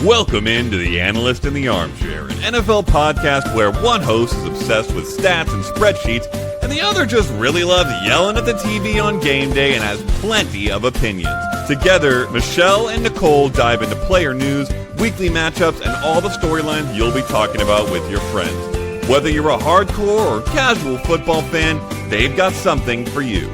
Welcome into the Analyst in the Armchair, an NFL podcast where one host is obsessed with stats and spreadsheets, and the other just really loves yelling at the TV on game day and has plenty of opinions. Together, Michelle and Nycole dive into player news, weekly matchups, and all the storylines you'll be talking about with your friends. Whether you're a hardcore or casual football fan, they've got something for you.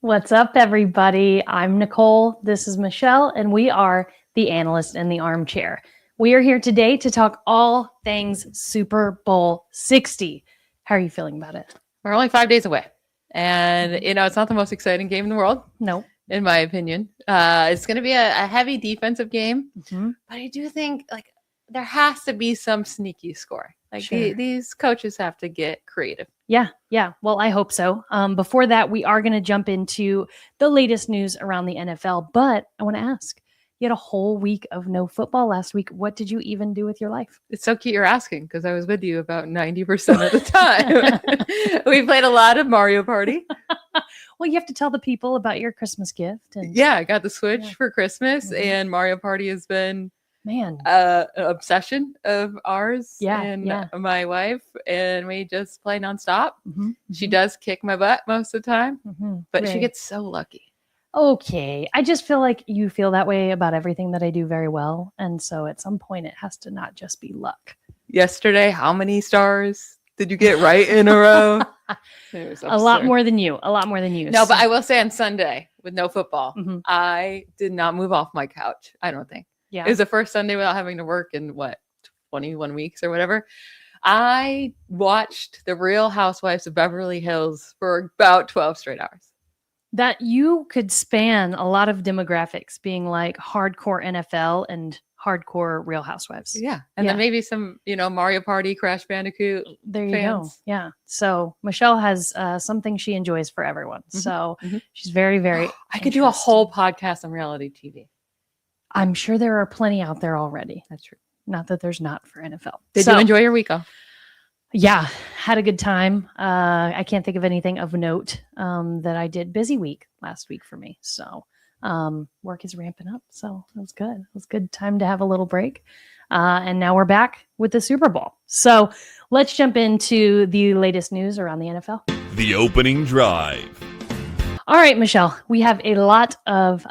What's up, everybody? I'm Nycole. This is Michelle, and we are the Analyst in the Armchair. We are here today to talk all things Super Bowl 60. How are you feeling about it? We're only 5 days away. And, it's not the most exciting game in the world. No. In my opinion. It's going to be a heavy defensive game. Mm-hmm. But I do think, there has to be some sneaky score. Sure. These coaches have to get creative. Yeah. Well, I hope so. Before that, we are going to jump into the latest news around the NFL. But I want to ask, you had a whole week of no football last week. What did you even do with your life? It's so cute you're asking because I was with you about 90% of the time. We played a lot of Mario Party. Well, you have to tell the people about your Christmas gift. And Yeah, I got the Switch for Christmas, and Mario Party has been an obsession of ours and my wife, and we just play nonstop. She does kick my butt most of the time, but she gets so lucky. Okay. I just feel like you feel that way about everything that I do very well. And so at some point it has to not just be luck. Yesterday, how many stars did you get right in a row? It was a lot more than you. No, but I will say on Sunday with no football, I did not move off my couch. I don't think. Yeah. It was the first Sunday without having to work in 21 weeks or whatever. I watched The Real Housewives of Beverly Hills for about 12 straight hours. That you could span a lot of demographics, being like hardcore NFL and hardcore Real Housewives. Yeah. And then maybe some, Mario Party, Crash Bandicoot. There you fans. go. Yeah. So Michelle has something she enjoys for everyone. So she's very, very I could do a whole podcast on reality TV. I'm sure there are plenty out there already. That's true. Not that there's not for NFL. Did you enjoy your week off? Yeah, had a good time. I can't think of anything of note that I did. Busy week last week for me. So work is ramping up. So it was good. It was a good time to have a little break. And now we're back with the Super Bowl. So let's jump into the latest news around the NFL. The opening drive. All right, Michelle, we have a lot of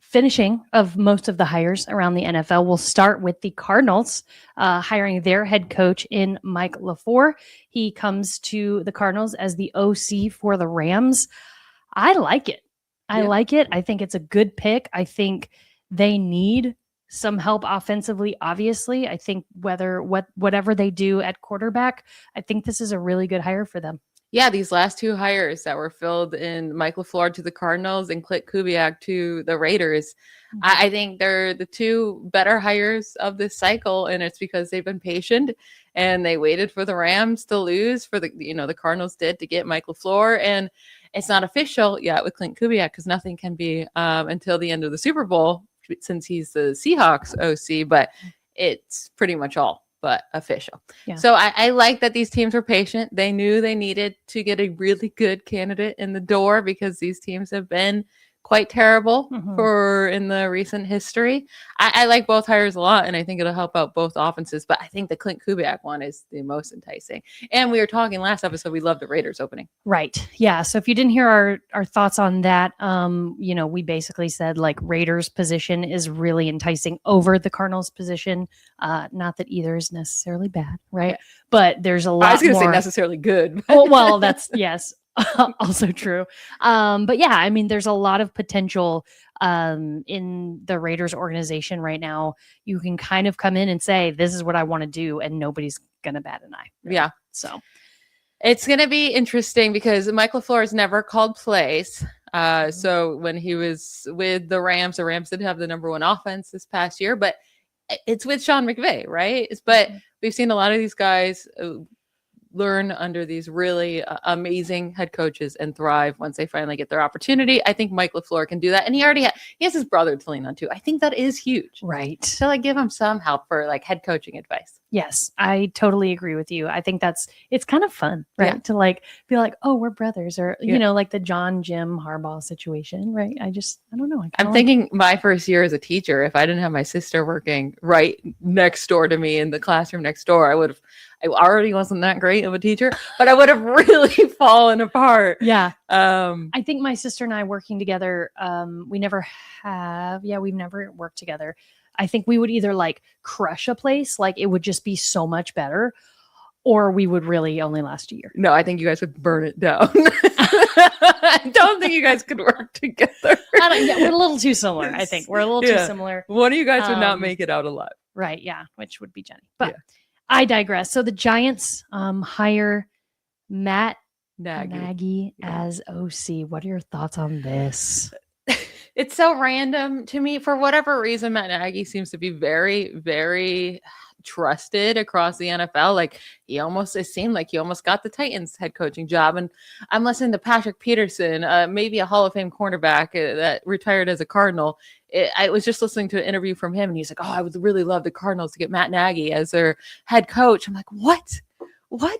finishing of most of the hires around the NFL. We'll start with the Cardinals hiring their head coach in Mike LaFleur. He comes to the Cardinals as the OC for the Rams. I like it. I think it's a good pick. I think they need some help offensively, obviously. I think whatever they do at quarterback, I think this is a really good hire for them. Yeah, these last two hires that were filled in, Mike LaFleur to the Cardinals and Clint Kubiak to the Raiders, I think they're the two better hires of this cycle, and it's because they've been patient and they waited for the Rams to lose for the Cardinals did to get Mike LaFleur, and it's not official yet with Clint Kubiak because nothing can be until the end of the Super Bowl since he's the Seahawks OC, but it's pretty much all but official. Yeah. So I like that these teams were patient. They knew they needed to get a really good candidate in the door because these teams have been quite terrible in the recent history. I like both hires a lot, and I think it'll help out both offenses, but I think the Clint Kubiak one is the most enticing. And we were talking last episode, we love the Raiders opening. Right. Yeah. So if you didn't hear our thoughts on that, we basically said Raiders position is really enticing over the Cardinals position. Not that either is necessarily bad, right? Yeah. But there's a lot more. I was going to say necessarily good. well, that's, yes. Also true. But yeah, I mean, there's a lot of potential in the Raiders organization right now. You can kind of come in and say, this is what I want to do, and nobody's going to bat an eye. Really. Yeah. So it's going to be interesting because Mike LaFleur has never called plays. So when he was with the Rams did have the number one offense this past year, but it's with Sean McVay, right? But we've seen a lot of these guys learn under these really amazing head coaches and thrive once they finally get their opportunity. I think Mike LaFleur can do that. And he has his brother to lean on too. I think that is huge. Right. So like give him some help for like head coaching advice. Yes, I totally agree with you. I think it's kind of fun, right? Yeah. To like be like, oh, we're brothers, or Yeah. you know, like the Jim Harbaugh situation, right? I don't know. I'm thinking my first year as a teacher, if I didn't have my sister working right next door to me in the classroom next door, I already wasn't that great of a teacher, but I would have really fallen apart. Yeah. Um, I think my sister and I working together, we've never worked together. I think we would either like crush a place, like it would just be so much better, or we would really only last a year. no, I think you guys would burn it down. I don't think you guys could work together. We're a little too similar. I think we're a little too Yeah. similar. One of you guys would not Um, make it out alive. Right. Yeah. Which would be Jenny. But Yeah. I digress. So the Giants hire Matt Nagy. Nagy as OC. What are your thoughts on this? It's so random to me. For whatever reason, Matt Nagy seems to be very, very trusted across the NFL. Like it seemed like he almost got the Titans head coaching job. And I'm listening to Patrick Peterson, maybe a Hall of Fame cornerback that retired as a Cardinal. I was just listening to an interview from him, and he's like, "Oh, I would really love the Cardinals to get Matt Nagy as their head coach." I'm like, "What?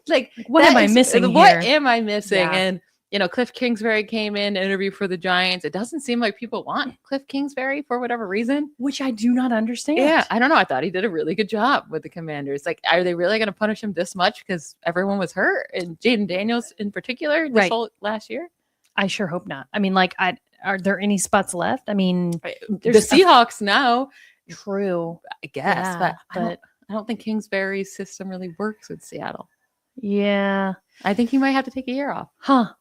Like, What am I missing What here?" am I missing?" Yeah. And Cliff Kingsbury came in, interview for the Giants. It doesn't seem like people want Cliff Kingsbury for whatever reason. Which I do not understand. Yeah, I don't know. I thought he did a really good job with the Commanders. Like, are they really going to punish him this much because everyone was hurt, and Jaden Daniels in particular this Right. whole last year? I sure hope not. I mean, like, are there any spots left? I mean, The there's a- Seahawks now, true. I guess, Yeah, but I don't think Kingsbury's system really works with Seattle. Yeah. I think he might have to take a year off. Huh.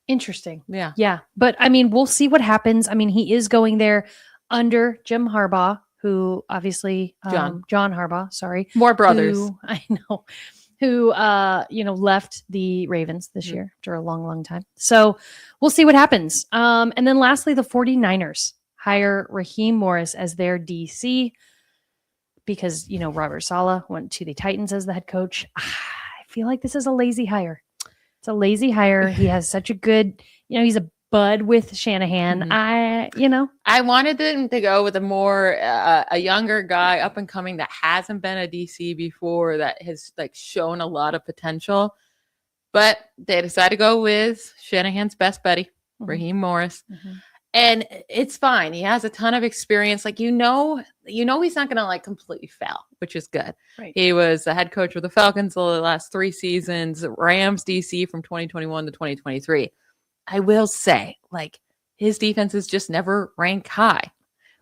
Interesting. Yeah. Yeah. But I mean, we'll see what happens. I mean, he is going there under Jim Harbaugh, who obviously John Harbaugh, sorry. More brothers. I know. Who left the Ravens this year after a long, long time. So we'll see what happens. And then lastly, the 49ers hire Raheem Morris as their DC because Robert Saleh went to the Titans as the head coach. I feel like this is a lazy hire. It's a lazy hire. He has such a good, he's a bud with Shanahan. Mm-hmm. I wanted them to go with a younger guy up and coming that hasn't been a DC before, that has like shown a lot of potential, but they decided to go with Shanahan's best buddy, Raheem Morris. And it's fine. He has a ton of experience. Like, he's not going to like completely fail, which is good. Right. He was the head coach of the Falcons the last 3 seasons, Rams DC from 2021 to 2023. I will say, like, his defenses just never rank high,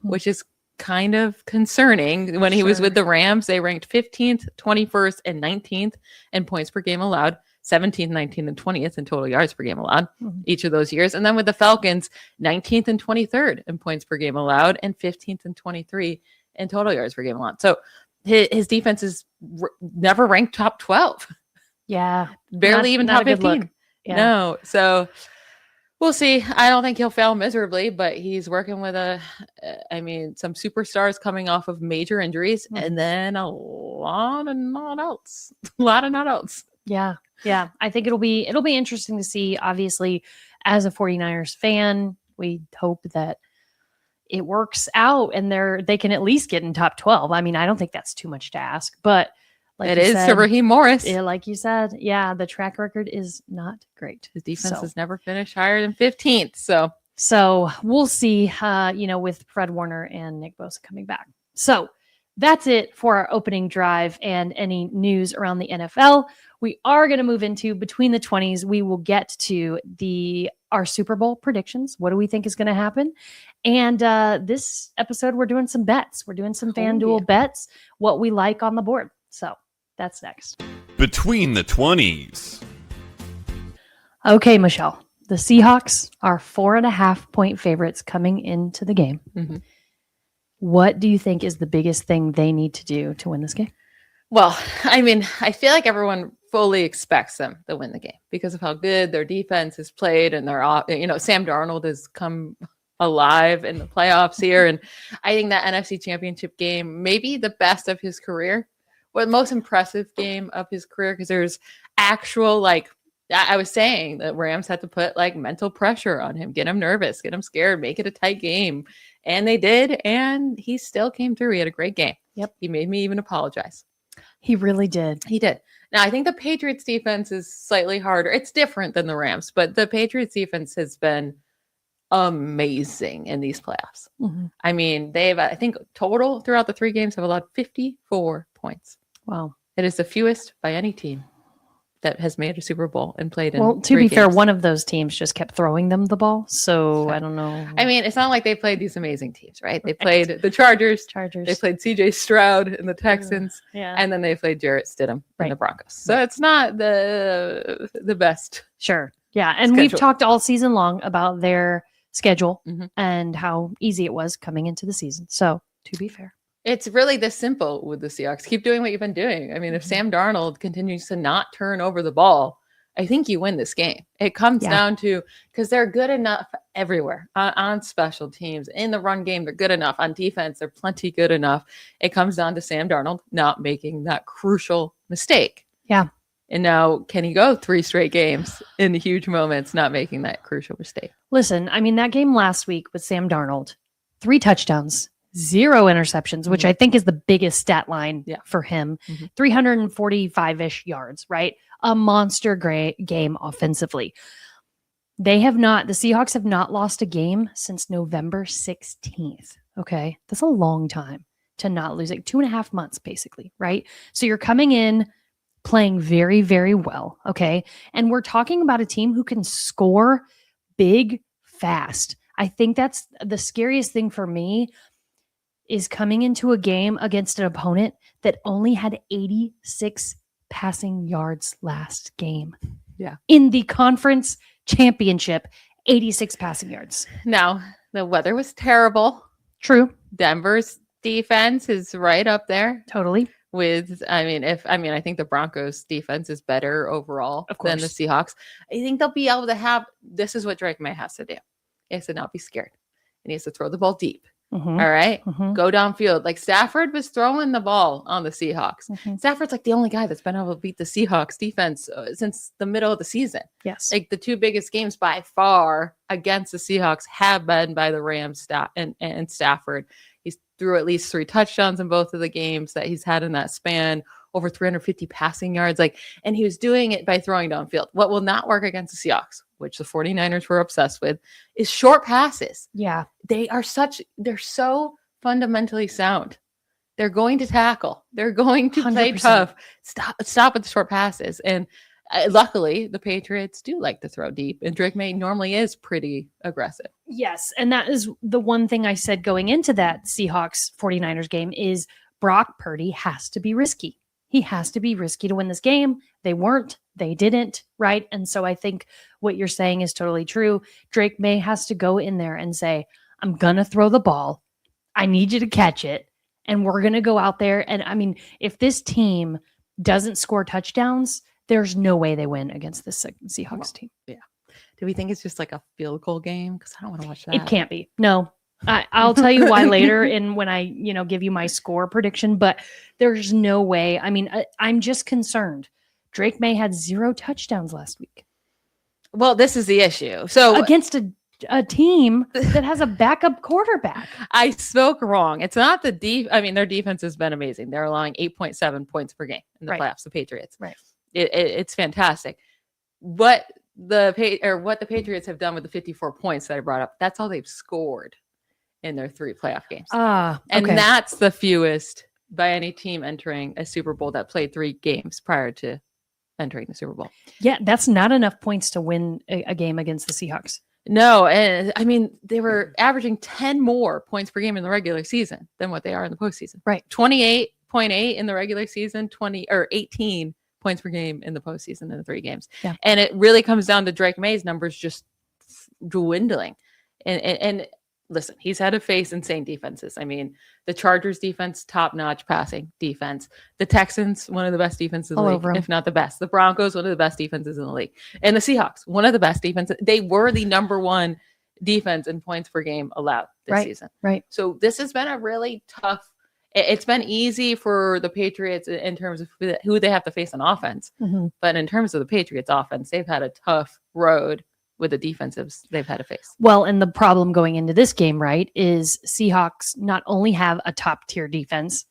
which is kind of concerning. When he was with the Rams, they ranked 15th, 21st, and 19th in points per game allowed, 17th, 19th, and 20th in total yards per game allowed each of those years. And then with the Falcons, 19th and 23rd in points per game allowed, and 15th and 23 in total yards per game allowed. So his defense is never ranked top 12. Yeah. Barely even not top a good 15. look. Yeah. No. So we'll see. I don't think he'll fail miserably, but he's working with some superstars coming off of major injuries, and then a lot of not outs. Yeah. Yeah. I think it'll be interesting to see. Obviously, as a 49ers fan, we hope that it works out and they can at least get in top 12. I mean, I don't think that's too much to ask, but like it is to Raheem Morris. Yeah, like you said, the track record is not great. His defense has never finished higher than 15th. So we'll see, with Fred Warner and Nick Bosa coming back. So that's it for our opening drive and any news around the NFL. We are going to move into Between the 20s. We will get to our Super Bowl predictions. What do we think is going to happen? And this episode, we're doing some bets. We're doing some FanDuel bets, what we like on the board. So that's next. Between the 20s. Okay, Michelle. The Seahawks are 4.5-point favorites coming into the game. Mm-hmm. What do you think is the biggest thing they need to do to win this game? Well, I mean, I feel like everyone fully expects them to win the game because of how good their defense has played, and Sam Darnold has come alive in the playoffs here. And I think that NFC Championship game may be the best of his career, or the most impressive game of his career, because there's actual, like, I was saying that Rams had to put like mental pressure on him, get him nervous, get him scared, make it a tight game. And they did. And he still came through. He had a great game. Yep. He made me even apologize. He really did. He did. Now, I think the Patriots defense is slightly harder. It's different than the Rams, but the Patriots defense has been amazing in these playoffs. Mhm. I mean, they've, I think, total throughout the 3 games have allowed 54 points. Wow. It is the fewest by any team that has made a Super Bowl and played in. Well, to 3 be fair, games. one of those teams just kept throwing them the ball. So I don't know. I mean, it's not like they played these amazing teams, right? They played the Chargers. They played CJ Stroud and the Texans. Yeah. And then they played Jarrett Stidham Right. and the Broncos. So it's not the best. Sure. Yeah. And we've Schedule. talked all season long about their schedule Mhm. and how easy it was coming into the season. So to be fair. It's really this simple with the Seahawks. Keep doing what you've been doing. I mean, if Mhm. Sam Darnold continues to not turn over the ball, I think you win this game. It comes Yeah. down to, because they're good enough everywhere on special teams, in the run game, they're good enough. On defense, they're plenty good enough. It comes down to Sam Darnold not making that crucial mistake. Yeah. And now, can he go 3 straight games in huge moments, not making that crucial mistake? Listen, I mean, that game last week with Sam Darnold, 3 touchdowns, 0 interceptions, which Mhm. I think is the biggest stat line Yeah. for him. Mhm. 345-ish yards, right? A monster game offensively. The Seahawks have not lost a game since November 16th. Okay. That's a long time to not lose, like 2.5 months, basically, right? So you're coming in playing very, very well. Okay. And we're talking about a team who can score big, fast. I think that's the scariest thing for me is coming into a game against an opponent that only had 86 passing yards last game. Yeah. In the conference championship, 86 passing yards. Now, the weather was terrible. True. Denver's defense is right up there Totally. with, I think the Broncos defense is better overall Of than the course. Seahawks. I think they'll be able to have, this is what Drake May has to do. He has to not be scared. And he has to throw the ball deep. Mhm. All right. Mhm. Go downfield. Like Stafford was throwing the ball on the Seahawks. Mhm. Stafford's like the only guy that's been able to beat the Seahawks defense since the middle of the season. Yes. Like the 2 biggest games by far against the Seahawks have been by the Rams and Stafford. He's threw at least 3 touchdowns in both of the games that he's had in that span, over 350 passing yards. And he was doing it by throwing downfield. What will not work against the Seahawks, which the 49ers were obsessed with, is short passes. Yeah. They're so fundamentally sound. They're going to tackle. They're going to play 100%. tough. Stop with the short passes. And luckily, the Patriots do like to throw deep. And Drake May normally is pretty aggressive. Yes. And that is the one thing I said going into that Seahawks 49ers game is Brock Purdy has to be risky. He has to be risky to win this game. They weren't. They didn't. Right. And so I think what you're saying is totally true. Drake May has to go in there and say, I'm going to throw the ball. I need you to catch it. And we're going to go out there. And I mean, if this team doesn't score touchdowns, there's no way they win against this Seahawks team. Do we think it's just like a field goal game? Because I don't want to watch that. It can't be. No. I'll tell you why later when I, give you my score prediction, but there's no way. I mean, I'm just concerned. Drake May had 0 touchdowns last week. Well, this is the issue. So Against a team that has a backup quarterback. I spoke wrong. It's not the their defense has been amazing. They're allowing 8.7 points per game in the Right. playoffs, the Patriots. Right. It's fantastic. What the Patriots have done with the 54 points that I brought up, that's all they've scored in their 3 playoff games. And okay. that's the fewest by any team entering a Super Bowl that played 3 games prior to entering the Super Bowl. Yeah, that's not enough points to win a game against the Seahawks. No, and I mean, they were averaging 10 more points per game in the regular season than what they are in the postseason. Right. 28.8 in the regular season, 18 points per game in the postseason in the 3 games. Yeah. And it really comes down to Drake May's numbers just dwindling. And listen, he's had to face insane defenses. I mean, the Chargers defense, top-notch passing defense. The Texans, one of the best defenses in the All league, over 'em. if not the best. The Broncos, one of the best defenses in the league. And the Seahawks, one of the best defenses. They were the number 1 defense in points per game allowed this Right, season. right. So this has been a really tough, it's been easy for the Patriots in terms of who they have to face on offense. Mhm. But in terms of the Patriots offense, they've had a tough road with the defensives they've had to face. Well, and the problem going into this game, right, is Seahawks not only have a top tier defense,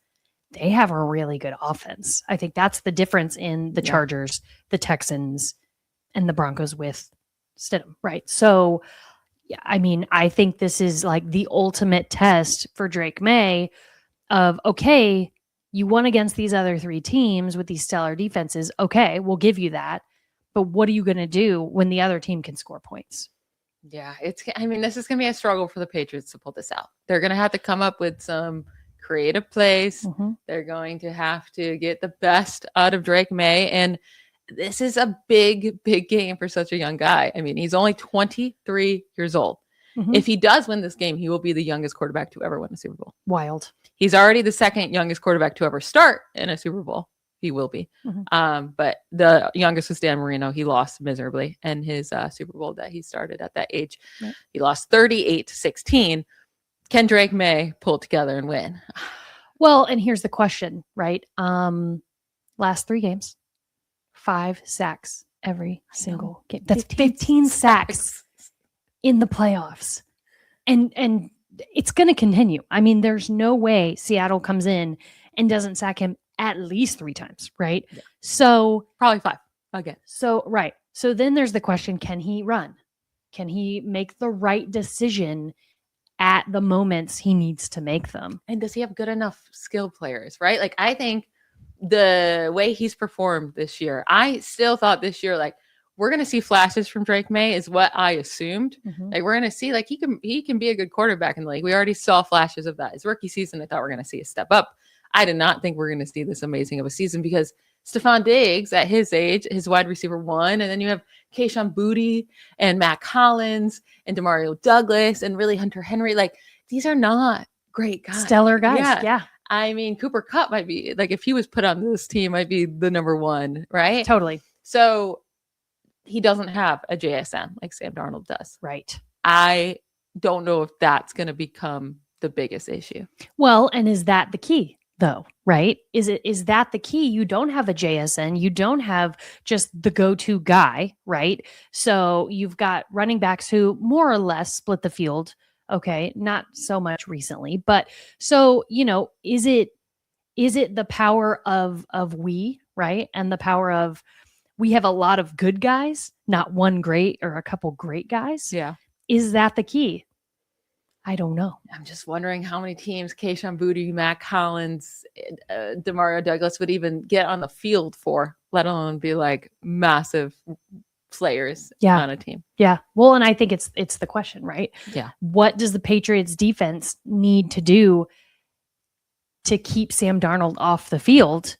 they have a really good offense. I think that's the difference in the Chargers, the Texans, and the Broncos with Stidham, right? So, yeah, I mean, I think this is like the ultimate test for Drake May of, okay, you won against these other three teams with these stellar defenses. Okay, we'll give you that. But what are you going to do when the other team can score points? Yeah, I mean, this is going to be a struggle for the Patriots to pull this out. They're going to have to come up with some creative plays. Mm-hmm. They're going to have to get the best out of Drake May. And this is a big, big game for such a young guy. I mean, he's only 23 years old. Mm-hmm. If he does win this game, he will be the youngest quarterback to ever win a Super Bowl. Wild. He's already the second youngest quarterback to ever start in a Super Bowl. He will be. Mm-hmm. But the youngest was Dan Marino. He lost miserably in his Super Bowl that he started at that age. Right. He lost 38-16. Can Drake May pull it together and win? Well, and here's the question, right? Last 3 games, 5 sacks every single game. That's 15 sacks in the playoffs. And it's going to continue. I mean, there's no way Seattle comes in and doesn't sack him at least 3 times, right? Yeah. So probably 5 again. So, right. So then there's the question, can he run? Can he make the right decision at the moments he needs to make them? And does he have good enough skill players, right? Like, I think the way he's performed this year, I still thought this year, like, we're going to see flashes from Drake May is what I assumed. Mm-hmm. Like, we're going to see, like, he can be a good quarterback in the league. We already saw flashes of that. His rookie season, I thought we're going to see a step up. I did not think we're going to see this amazing of a season because Stephon Diggs at his age, his wide receiver 1, and then you have Kayshon Boutte and Matt Collins and Demario Douglas and really Hunter Henry. Like, these are not great guys. Stellar guys. Yeah. I mean, Cooper Kupp might be, like, if he was put on this team, might be the number 1, right? Totally. So he doesn't have a JSN like Sam Darnold does. Right. I don't know if that's going to become the biggest issue. Well, and is that the key? Though, right? Is that the key? You don't have a JSN. You don't have just the go-to guy, right? So you've got running backs who more or less split the field. Okay. Not so much recently, but so, is it the power of we, right? And the power of, we have a lot of good guys, not one great or a couple great guys. Yeah. Is that the key? I don't know. I'm just wondering how many teams Kayshon Boutte, Matt Collins, Demario Douglas would even get on the field for, let alone be like massive players on a team. Yeah. Well, and I think it's the question, right? Yeah. What does the Patriots defense need to do to keep Sam Darnold off the field?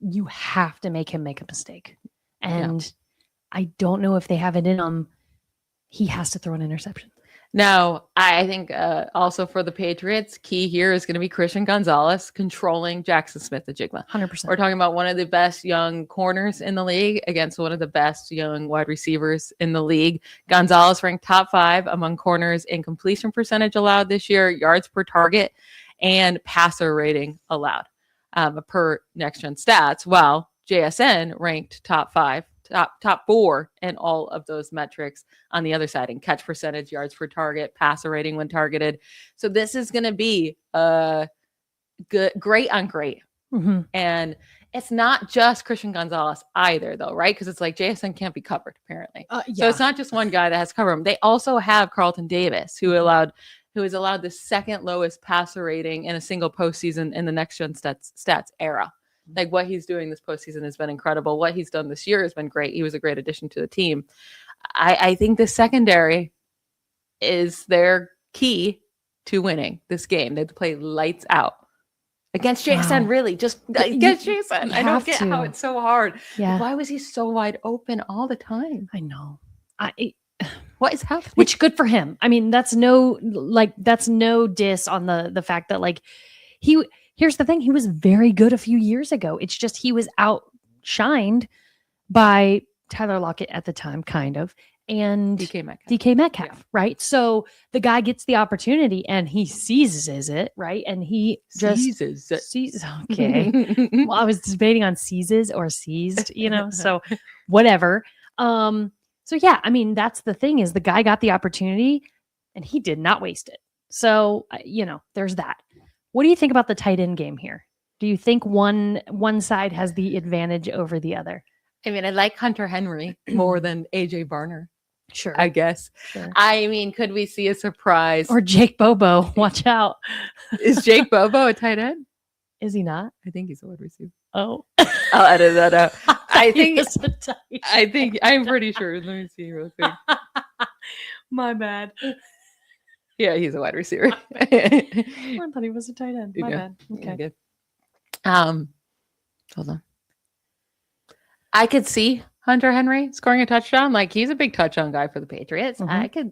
You have to make him make a mistake. And I don't know if they have it in him. He has to throw an interception. Now, I think also for the Patriots, key here is going to be Christian Gonzalez controlling Jackson Smith-Njigba. 100%. We're talking about one of the best young corners in the league against one of the best young wide receivers in the league. Gonzalez ranked top 5 among corners in completion percentage allowed this year, yards per target, and passer rating allowed per Next Gen Stats, while JSN ranked top 4 in all of those metrics on the other side, in catch percentage, yards per target, passer rating when targeted. So this is going to be great on great. Mm-hmm. And it's not just Christian Gonzalez either, though, right? Because it's like JSN can't be covered, apparently. So it's not just one guy that has to cover him. They also have Carlton Davis, who is allowed the second lowest passer rating in a single postseason in the Next Gen Stats era. Like, what he's doing this postseason has been incredible. What he's done this year has been great. He was a great addition to the team. I think the secondary is their key to winning this game. They have to play lights out against JSN. Wow. Really, just against JSN. I don't get how it's so hard. Yeah. Why was he so wide open all the time? I know. What is happening? Which, good for him. I mean, that's no diss on the fact that, like, here's the thing. He was very good a few years ago. It's just he was outshined by Tyler Lockett at the time, kind of. and DK Metcalf. DK Metcalf, right? So the guy gets the opportunity and he seizes it, right? And he just seizes. Okay. Well, I was debating on seizes or seized, so whatever. So yeah, I mean, that's the thing is the guy got the opportunity and he did not waste it. So, there's that. What do you think about the tight end game here? Do you think one side has the advantage over the other? I mean, I like Hunter Henry more than AJ Barner. Sure. I guess. Sure. I mean, could we see a surprise? Or Jake Bobo. Watch out. Is Jake Bobo a tight end? Is he not? I think he's a wide receiver. Oh. I'll edit that out. I'm I'm pretty sure. Let me see real quick. My bad. Yeah, he's a wide receiver. I thought he was a tight end. My bad. Okay. Yeah, good. Hold on. I could see Hunter Henry scoring a touchdown. Like he's a big touchdown guy for the Patriots. Mm-hmm.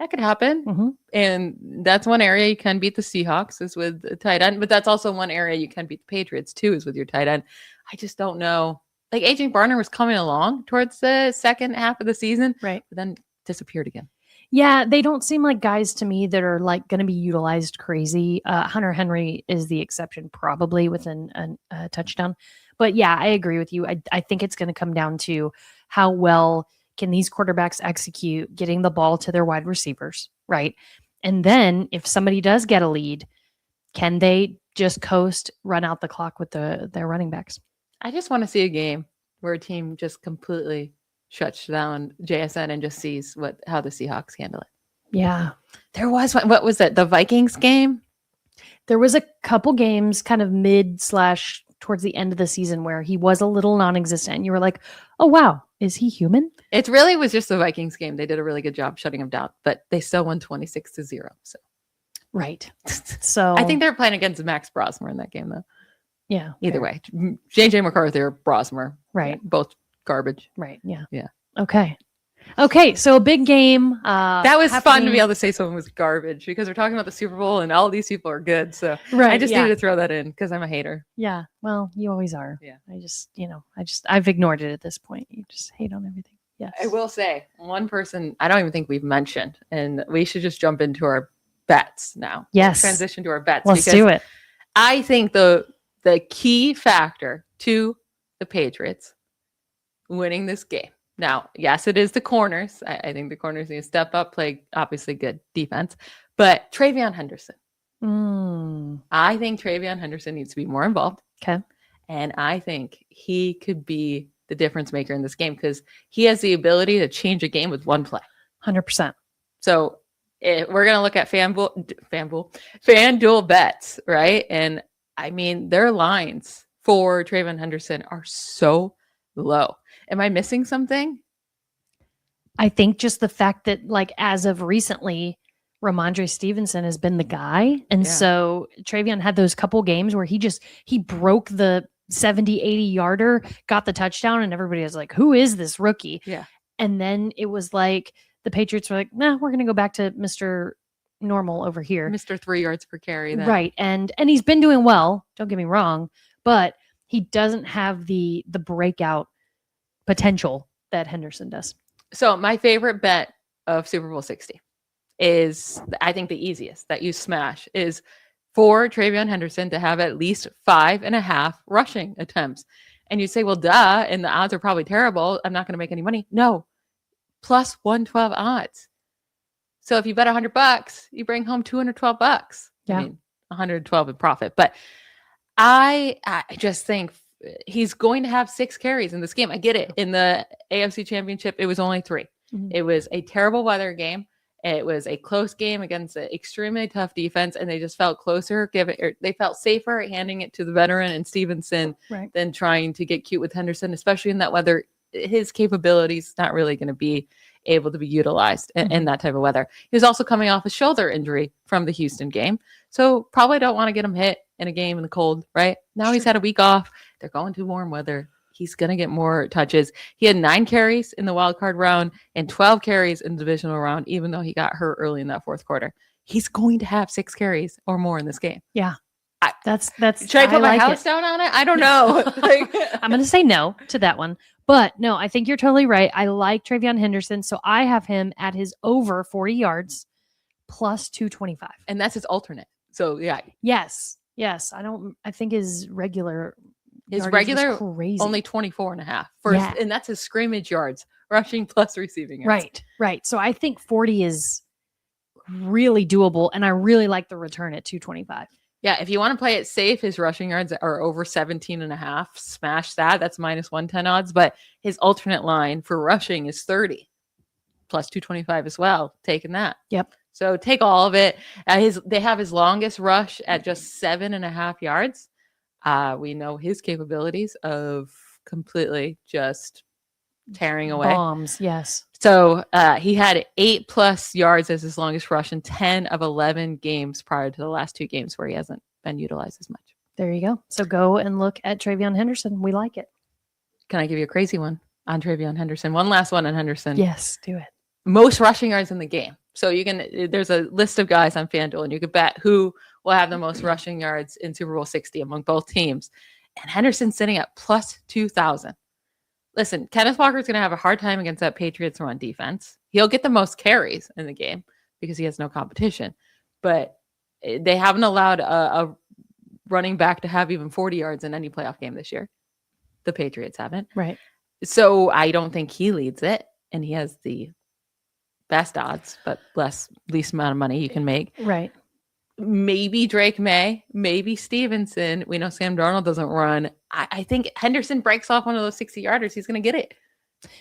That could happen. Mm-hmm. And that's one area you can beat the Seahawks is with a tight end, but that's also one area you can beat the Patriots too is with your tight end. I just don't know. Like AJ Barner was coming along towards the second half of the season, right? But then disappeared again. Yeah, they don't seem like guys to me that are like going to be utilized crazy. Hunter Henry is the exception, probably within a touchdown. But yeah, I agree with you. I think it's going to come down to how well can these quarterbacks execute getting the ball to their wide receivers, right? And then if somebody does get a lead, can they just coast, run out the clock with their running backs? I just want to see a game where a team just completely shuts down JSN and just sees how the Seahawks handle it. Yeah. There was one. What was it? The Vikings game? There was a couple games kind of towards the end of the season where he was a little non-existent. And you were like, oh, wow, is he human? It really was just the Vikings game. They did a really good job shutting him down, but they still won 26-0. So, right. So I think they're playing against Max Brosmer in that game, though. Yeah. Either way, JJ McCarthy or Brosmer. Right. Both garbage. Right. Yeah. Yeah. Okay. So a big game. That was fun to be able to say someone was garbage because we're talking about the Super Bowl and all these people are good. So right, I just needed to throw that in because I'm a hater. Yeah. Well, you always are. Yeah. I've ignored it at this point. You just hate on everything. Yes. I will say one person I don't even think we've mentioned, and we should just jump into our bets now. Yes. Transition to our bets. Let's do it. I think the key factor to the Patriots winning this game. Now, yes, it is the corners. I think the corners need to step up, play obviously good defense, but TreVeyon Henderson. I think TreVeyon Henderson needs to be more involved. Okay. And I think he could be the difference maker in this game because he has the ability to change a game with one play. 100%. So we're going to look at FanDuel bets, right? And I mean, their lines for TreVeyon Henderson are so low. Am I missing something? I think just the fact that, like, as of recently, Ramondre Stevenson has been the guy. And so TreVeyon had those couple games where he broke the 70, 80 yarder, got the touchdown, and everybody was like, who is this rookie? Yeah. And then it was like, the Patriots were like, nah, we're going to go back to Mr. Normal over here. Mr. 3 yards per carry. Then. Right. And he's been doing well. Don't get me wrong. But he doesn't have the breakout potential that Henderson does. So my favorite bet of Super Bowl 60 is, I think the easiest that you smash is for TreVeyon Henderson to have at least 5.5 rushing attempts. And you say, well, duh, and the odds are probably terrible. I'm not going to make any money. No, plus 112 odds. So if you bet $100, you bring home $212. Yeah. I mean, 112 in profit. But I just think he's going to have 6 carries in this game. I get it. In the AFC Championship, it was only 3. Mm-hmm. It was a terrible weather game. It was a close game against an extremely tough defense, and they just felt closer. They felt safer handing it to the veteran and Stevenson than trying to get cute with Henderson, especially in that weather. His capabilities not really going to be able to be utilized in that type of weather. He was also coming off a shoulder injury from the Houston game, so probably don't want to get him hit in a game in the cold. Right now, he's had a week off. They're going to warm weather. He's going to get more touches. He had 9 carries in the wild card round and 12 carries in the divisional round, even though he got hurt early in that fourth quarter. He's going to have 6 carries or more in this game. Yeah. That's should I put my house down on it? I don't know. I'm going to say no to that one, But no, I think you're totally right. I like Travion Henderson. So I have him at his over 40 yards plus 225. And that's his alternate. So yeah, Yes. I think his regular his yardage regular was crazy. only 24 and a half first, Yeah. and that's his scrimmage yards, rushing plus receiving yards. Right. So I think 40 is really doable, and I really like the return at 225. Yeah, if you want to play it safe, his rushing yards are over 17 and a half. Smash that. That's minus 110 odds. But his alternate line for rushing is 30 plus 225 as well. Taking that. Yep. So take all of it. They have his longest rush at just 7.5 yards. We know his capabilities of completely just tearing away. Bombs, yes. So he had 8+ yards as his longest rush in 10 of 11 games prior to the last 2 games where he hasn't been utilized as much. There you go. So go and look at Travion Henderson. We like it. Can I give you a crazy one on Travion Henderson? One last one on Henderson. Yes, do it. Most rushing yards in the game. So there's a list of guys on FanDuel, and you could bet who will have the most rushing yards in Super Bowl 60 among both teams. And Henderson's sitting at plus 2,000. Listen, Kenneth Walker's going to have a hard time against that Patriots run defense. He'll get the most carries in the game because he has no competition. But they haven't allowed a running back to have even 40 yards in any playoff game this year. The Patriots haven't. Right. So I don't think he leads it, and he has the best odds, but least amount of money you can make. Right. Maybe Drake May, maybe Stevenson. We know Sam Darnold doesn't run. I think Henderson breaks off one of those 60-yarders. He's going to get it.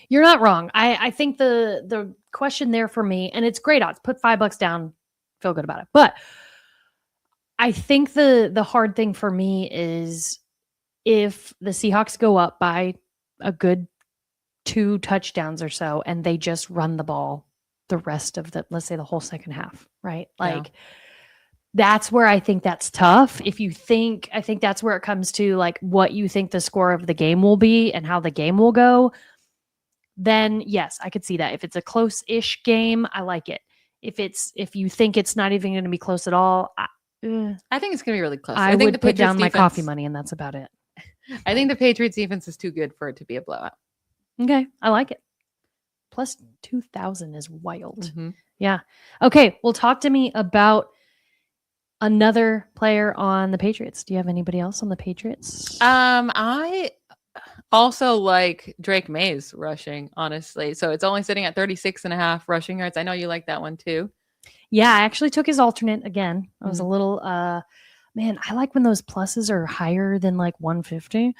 You're not wrong. I think the question there for me, and it's great odds, put $5 down, feel good about it. But I think the hard thing for me is if the Seahawks go up by a good 2 touchdowns or so, and they just run the ball the rest of let's say the whole second half, right? Like that's where I think that's tough. I think that's where it comes to like what you think the score of the game will be and how the game will go. Then yes, I could see that. If it's a close-ish game, I like it. If you think it's not even going to be close at all, I think it's going to be really close. I think would the put Patriots down my defense, coffee money, and that's about it. I think the Patriots defense is too good for it to be a blowout. Okay, I like it. Plus 2,000 is wild. Mm-hmm. Yeah. Okay, well, talk to me about another player on the Patriots. Do you have anybody else on the Patriots? I also like Drake May's rushing, honestly. So it's only sitting at 36.5 rushing yards. I know you like that one too. Yeah, I actually took his alternate again. I was a little man, I like when those pluses are higher than like 150.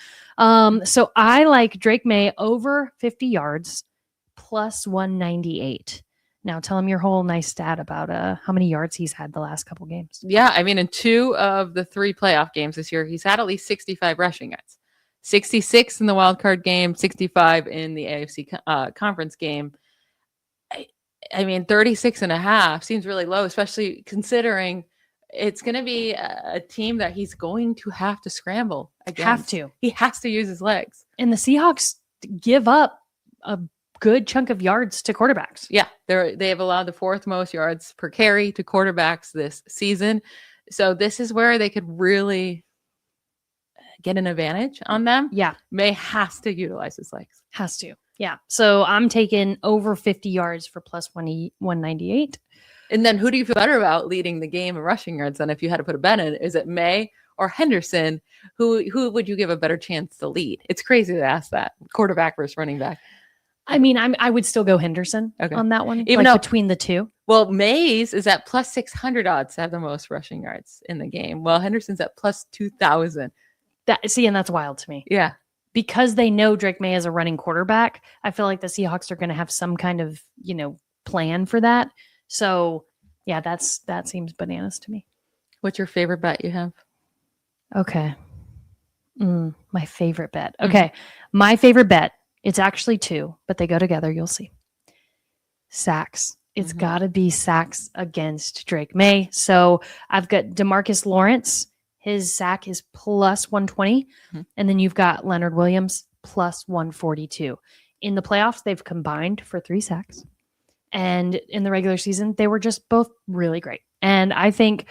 So I like Drake May over 50 yards plus 198. Now tell him your whole nice stat about how many yards he's had the last couple games. Yeah, I mean, in 2 of the 3 playoff games this year, he's had at least 65 rushing yards. 66 in the wild card game, 65 in the AFC conference game. I mean, 36.5 seems really low, especially considering it's going to be a team that he's going to have to scramble against. He has to use his legs. And the Seahawks give up a good chunk of yards to quarterbacks. Yeah, they have allowed the 4th most yards per carry to quarterbacks this season. So this is where they could really get an advantage on them. Yeah. May has to utilize his legs. Has to. Yeah. So I'm taking over 50 yards for plus 198. And then who do you feel better about leading the game in rushing yards than if you had to put a bet in? Is it May or Henderson? Who would you give a better chance to lead? It's crazy to ask that. Quarterback versus running back. I mean, I would still go Henderson on that one, even though between the two. Well, Mays is at plus 600 odds to have the most rushing yards in the game. Well, Henderson's at plus 2,000. And that's wild to me. Yeah. Because they know Drake May is a running quarterback, I feel like the Seahawks are going to have some kind of, plan for that. So, yeah, that seems bananas to me. What's your favorite bet you have? Okay. My favorite bet. Okay. My favorite bet, it's actually 2, but they go together. You'll see. Sacks. It's got to be sacks against Drake May. So I've got DeMarcus Lawrence. His sack is plus 120. And then you've got Leonard Williams plus 142. In the playoffs, they've combined for 3 sacks. And in the regular season, they were just both really great. And I think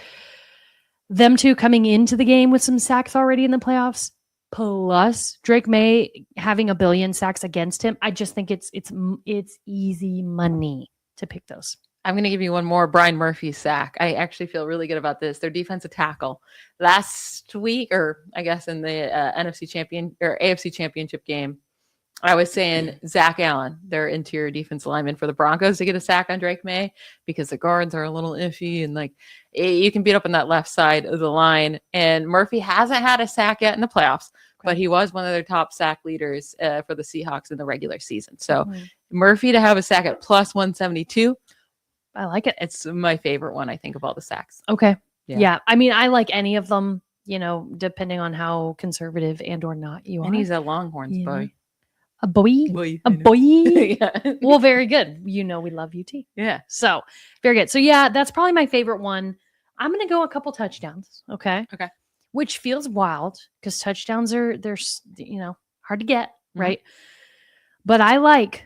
them two coming into the game with some sacks already in the playoffs plus Drake May having 1 billion sacks against him. I just think it's easy money to pick those. I'm going to give you one more. Brian Murphy sack. I actually feel really good about this. Their defensive tackle last week, or I guess in the AFC championship game, I was saying Zach Allen, their interior defense lineman for the Broncos, to get a sack on Drake May because the guards are a little iffy and you can beat up on that left side of the line. And Murphy hasn't had a sack yet in the playoffs, but he was one of their top sack leaders for the Seahawks in the regular season. So Murphy to have a sack at plus 172. I like it. It's my favorite one, I think, of all the sacks. Okay. Yeah. I mean, I like any of them, depending on how conservative and or not you are. And he's a Longhorns boy. A boy. A boy. Yeah. Well, very good. We love UT. Yeah. So very good. So yeah, that's probably my favorite one. I'm going to go a couple touchdowns. Okay. Okay. Which feels wild because touchdowns they're hard to get, right? But I like,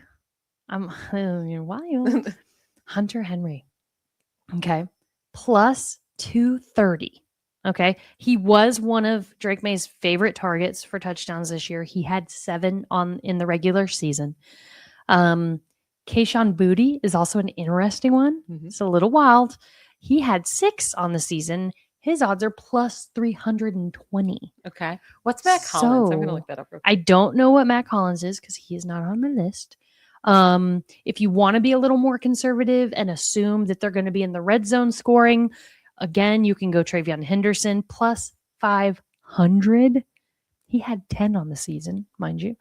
you're wild. Hunter Henry. Okay. Plus 230. Okay. He was one of Drake May's favorite targets for touchdowns this year. He had 7 in the regular season. Kayshon Boutte is also an interesting one. It's a little wild. He had 6 on the season. His odds are plus 320. Okay. What's Matt Collins? I'm going to look that up real quick. I don't know what Matt Collins is because he is not on my list. If you want to be a little more conservative and assume that they're going to be in the red zone scoring, again, you can go Travion Henderson plus 500. He had 10 on the season, mind you.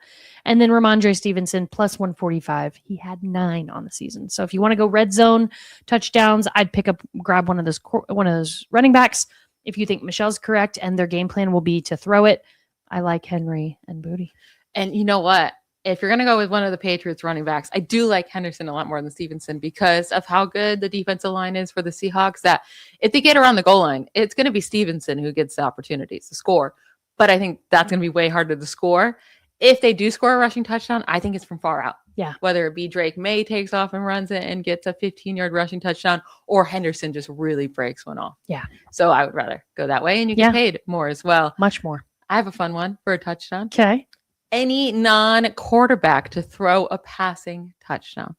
And then Ramondre Stevenson plus 145. He had 9 on the season. So if you want to go red zone touchdowns, I'd grab one of those running backs. If you think Michelle's correct and their game plan will be to throw it, I like Henry and Boutte. And you know what? If you're going to go with one of the Patriots running backs, I do like Henderson a lot more than Stevenson because of how good the defensive line is for the Seahawks, that if they get around the goal line, it's going to be Stevenson who gets the opportunities to score. But I think that's going to be way harder to score. If they do score a rushing touchdown, I think it's from far out. Yeah. Whether it be Drake May takes off and runs it and gets a 15-yard rushing touchdown, or Henderson just really breaks one off. Yeah. So I would rather go that way, and you get paid more as well. Much more. I have a fun one for a touchdown. Okay. Any non-quarterback to throw a passing touchdown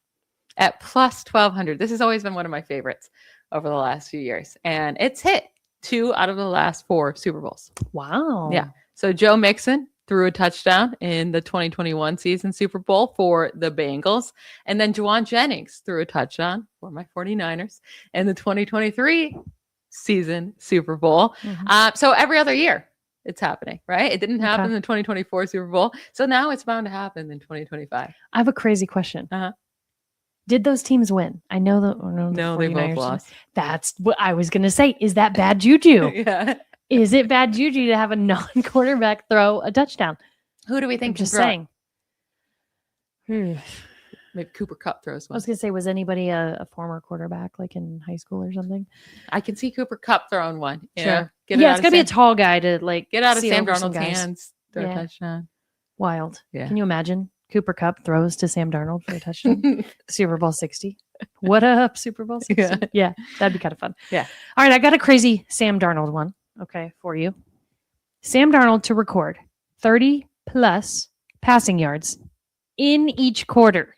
at plus 1,200. This has always been one of my favorites over the last few years. And it's hit 2 out of the last 4 Super Bowls. Wow. Yeah. So Joe Mixon threw a touchdown in the 2021 season Super Bowl for the Bengals. And then Juwan Jennings threw a touchdown for my 49ers in the 2023 season Super Bowl. So every other year, it's happening, right? It didn't happen in the 2024 Super Bowl. So now it's bound to happen in 2025. I have a crazy question. Did those teams win? I know no, they both lost. That's what I was going to say. Is that bad juju? Yeah. Is it bad juju to have a non-quarterback throw a touchdown? Who do we think? I'm just saying. Maybe Cooper Kupp throws one. I was going to say, was anybody a former quarterback like in high school or something? I can see Cooper Kupp throwing one. Sure. It's got to be a tall guy to get out of Sam Darnold's hands. Throw a touchdown. Wild. Yeah. Can you imagine? Cooper Kupp throws to Sam Darnold for a touchdown. Super Bowl 60. What up, Super Bowl 60? Yeah, that'd be kind of fun. Yeah. All right, I got a crazy Sam Darnold one, for you. Sam Darnold to record 30 plus passing yards in each quarter.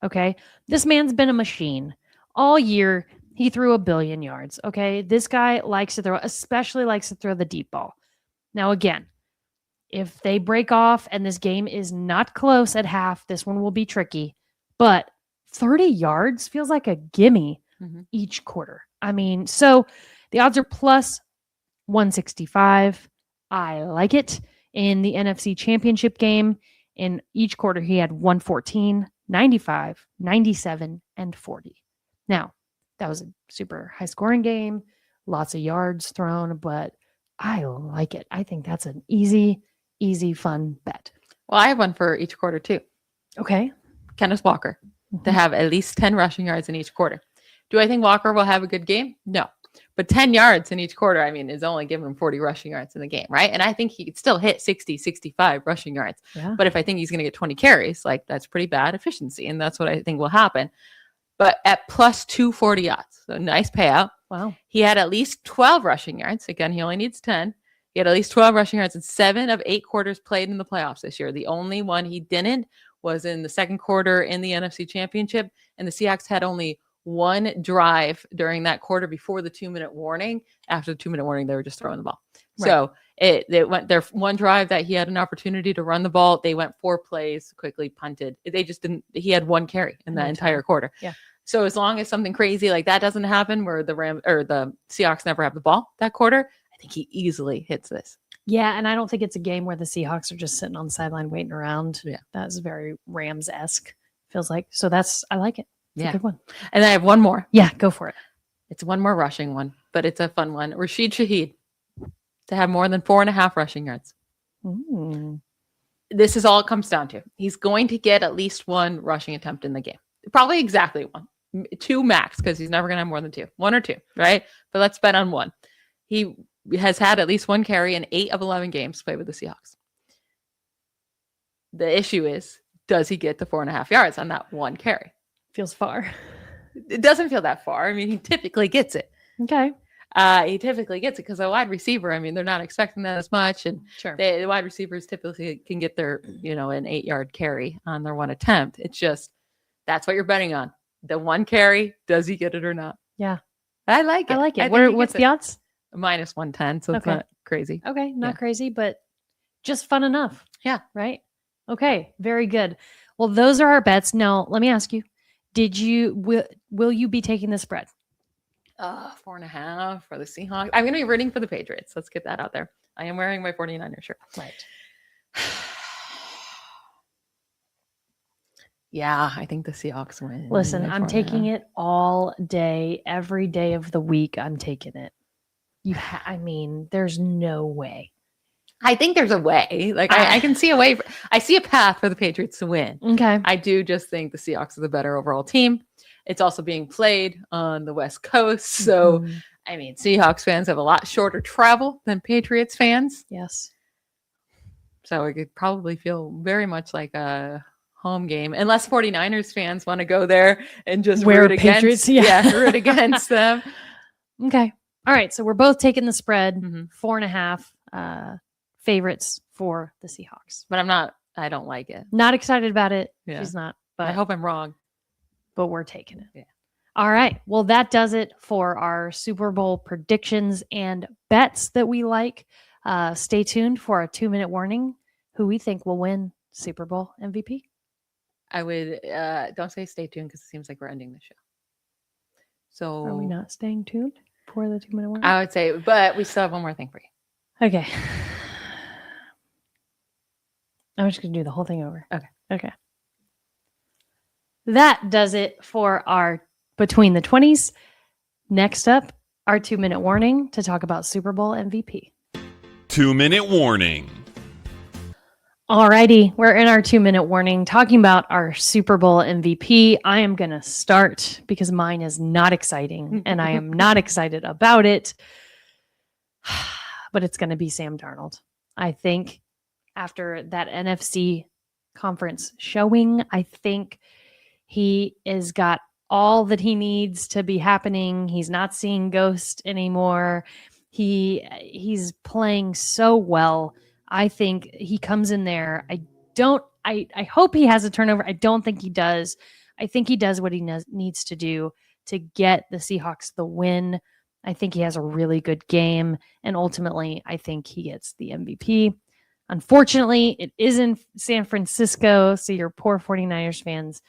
Okay. This man's been a machine all year. He threw 1 billion yards. Okay. This guy likes to throw, especially likes to throw the deep ball. Now, again, if they break off and this game is not close at half, this one will be tricky. But 30 yards feels like a gimme each quarter. I mean, so the odds are plus 165. I like it. In the NFC Championship game, in each quarter, he had 114, 95, 97, and 40. Now, that was a super high scoring game, lots of yards thrown, but I like it. I think that's an easy, fun bet. Well, I have one for each quarter too. Okay. Kenneth Walker to have at least 10 rushing yards in each quarter. Do I think Walker will have a good game? No. But 10 yards in each quarter, is only giving him 40 rushing yards in the game, right? And I think he could still hit 60, 65 rushing yards. Yeah. But if I think he's going to get 20 carries, that's pretty bad efficiency. And that's what I think will happen. But at plus 240 odds, so nice payout. Wow. He had at least 12 rushing yards. Again, he only needs 10 He had at least 12 rushing yards in 7 of 8 quarters played in the playoffs this year. The only one he didn't was in the second quarter in the NFC Championship, and the Seahawks had only one drive during that quarter before the 2-minute warning. After the 2-minute warning, they were just throwing the ball. Right. So it went their one drive that he had an opportunity to run the ball. They went 4 plays, quickly punted. They just didn't. He had 1 carry in that entire quarter. Yeah. So as long as something crazy like that doesn't happen, where the Rams or the Seahawks never have the ball that quarter, I think he easily hits this. Yeah, and I don't think it's a game where the Seahawks are just sitting on the sideline waiting around. Yeah, that's very Rams-esque. Feels like. So I like it. It's a good one. And I have one more. Yeah, go for it. It's one more rushing one, but it's a fun one. Rashid Shaheed to have more than 4.5 rushing yards. This is all it comes down to. He's going to get at least 1 rushing attempt in the game. Probably exactly 1. 2 max, because he's never going to have more than 2. 1 or 2, right? But let's bet on 1. He has had at least 1 carry in 8 of 11 games played with the Seahawks. The issue is, does he get the 4.5 yards on that 1 carry? Feels far. It doesn't feel that far. I mean, he typically gets it. Okay. He typically gets it because a wide receiver, I mean, they're not expecting that as much. And the wide receivers typically can get their, an 8-yard carry on their 1 attempt. It's just, that's what you're betting on. The 1 carry, does he get it or not? Yeah. I like it. I like it. What's the odds? Minus 110. So it's not crazy. Okay. Not crazy, but just fun enough. Yeah. Right. Okay. Very good. Well, those are our bets. Now, let me ask you, will you be taking the spread? 4.5 for the Seahawks. I'm going to be rooting for the Patriots. Let's get that out there. I am wearing my 49er shirt. Right. Yeah, I think the Seahawks win. Listen, I'm taking it all day, every day of the week. I'm taking it. There's no way. I think there's a way. Like I can see a way. I see a path for the Patriots to win. Okay. I do just think the Seahawks are the better overall team. It's also being played on the West Coast. So, Seahawks fans have a lot shorter travel than Patriots fans. Yes. So it could probably feel very much like a home game, unless 49ers fans want to go there and just root Patriots, against, root against them. Okay. All right. So we're both taking the spread, 4.5 favorites for the Seahawks. But I don't like it. Not excited about it. Yeah. She's not, but I hope I'm wrong. But we're taking it. Yeah. All right. Well, that does it for our Super Bowl predictions and bets that we like. Stay tuned for a 2-minute warning. Who we think will win Super Bowl MVP? I would don't say stay tuned because it seems like we're ending the show. So are we not staying tuned for the 2-minute warning? I would say, but we still have one more thing for you. Okay. I'm just going to do the whole thing over. Okay. That does it for our Between the 20s. Next up, our 2-minute warning to talk about Super Bowl MVP. 2-minute warning. Alrighty, we're in our 2-minute warning talking about our Super Bowl MVP. I am going to start because mine is not exciting and I am not excited about it, but it's going to be Sam Darnold. I think after that NFC conference showing, I think he has got all that he needs to be happening. He's not seeing ghosts anymore. He's playing so well. I think he comes in there. I hope he has a turnover. I don't think he does. I think he does what he needs to do to get the Seahawks the win. I think he has a really good game. And ultimately, I think he gets the MVP. Unfortunately, it is in San Francisco. So your poor 49ers fans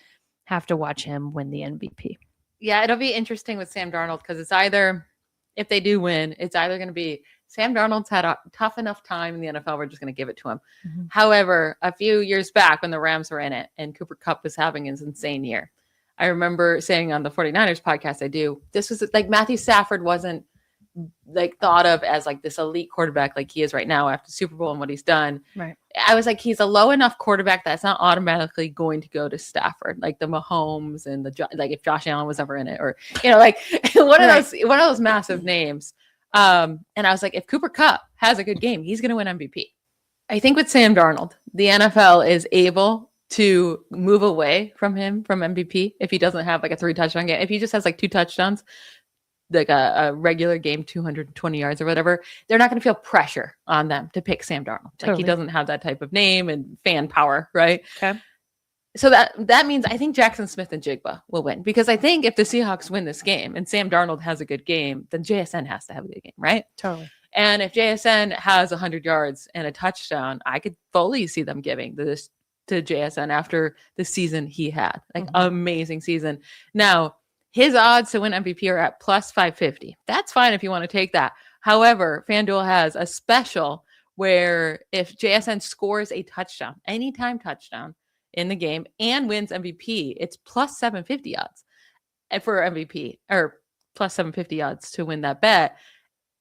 have to watch him win the MVP. Yeah, it'll be interesting with Sam Darnold because it's either, if they do win, it's either going to be Sam Darnold's had a tough enough time in the NFL. We're just going to give it to him. Mm-hmm. However, a few years back when the Rams were in it and Cooper Kupp was having his insane year, I remember saying on the 49ers podcast, this was like Matthew Stafford wasn't like thought of as like this elite quarterback like he is right now after Super Bowl and what he's done. Right. I was like, he's a low enough quarterback that's not automatically going to go to Stafford, like the Mahomes and like if Josh Allen was ever in it, or like one of those massive names. And I was like, if Cooper Kupp has a good game, he's going to win MVP. I think with Sam Darnold, the NFL is able to move away from him from MVP if he doesn't have like a 3 touchdown game. If he just has like 2 touchdowns, like a regular game, 220 yards or whatever, they're not going to feel pressure on them to pick Sam Darnold. Like Totally. he doesn't have that type of name and fan power, right? Okay. So that means I think Jackson Smith and Jigba will win, because I think if the Seahawks win this game and Sam Darnold has a good game, then JSN has to have a good game, right? Totally. And if JSN has 100 yards and a touchdown, I could fully see them giving this to JSN after the season he had. Like amazing season. Now, his odds to win MVP are at plus 550. That's fine if you want to take that. However, FanDuel has a special where if JSN scores a touchdown, anytime touchdown in the game and wins MVP, it's plus 750 odds for MVP, or plus 750 odds to win that bet.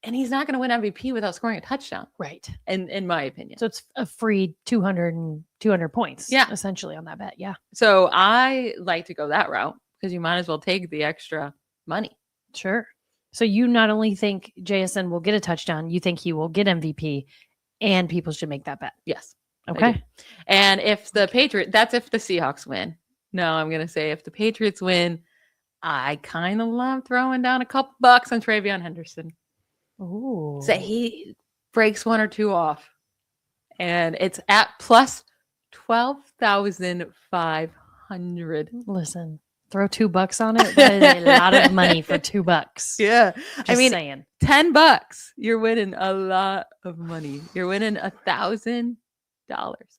And he's not going to win MVP without scoring a touchdown. Right. In my opinion. So it's a free 200 points. Yeah. Essentially on that bet. Yeah. So I like to go that route, because you might as well take the extra money. Sure. So you not only think JSN will get a touchdown, you think he will get MVP, and people should make that bet. Yes. Okay. And if the Patriots, that's if the Seahawks win. No, I'm going to say if the Patriots win, I kind of love throwing down a couple bucks on Travion Henderson. Ooh. Say he breaks one or two off. And it's at plus 12,500. Listen, throw $2 on it. That is a lot of money for $2. Yeah. Just saying. $10, you're winning a lot of money. You're winning $1,000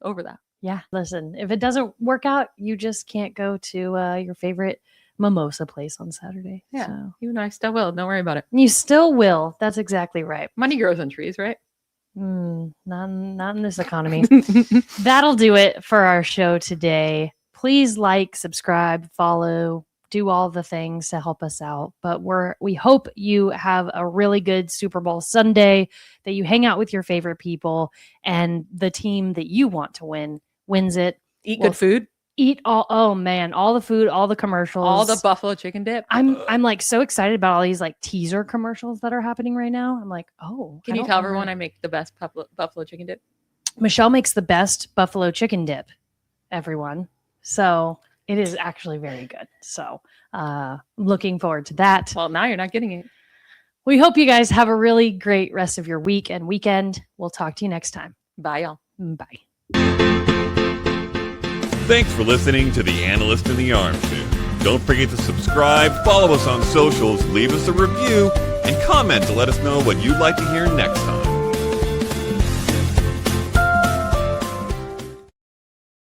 over that. Yeah. Listen, if it doesn't work out, you just can't go to your favorite mimosa place on Saturday. Yeah. So. You and I still will. Don't worry about it. You still will. That's exactly right. Money grows on trees, right? Not in this economy. That'll do it for our show today. Please like, subscribe, follow, do all the things to help us out. But we hope you have a really good Super Bowl Sunday, that you hang out with your favorite people, and the team that you want to win wins it. Eat good food. Eat all the food, all the commercials, all the buffalo chicken dip. I'm like so excited about all these like teaser commercials that are happening right now. I'm like, can you tell everyone I make the best buffalo chicken dip? Michelle makes the best buffalo chicken dip, everyone. So it is actually very good. So looking forward to that. Well, now you're not getting it. We hope you guys have a really great rest of your week and weekend. We'll talk to you next time. Bye, y'all. Bye. Thanks for listening to The Analyst in the Armchair. Don't forget to subscribe, follow us on socials, leave us a review, and comment to let us know what you'd like to hear next time.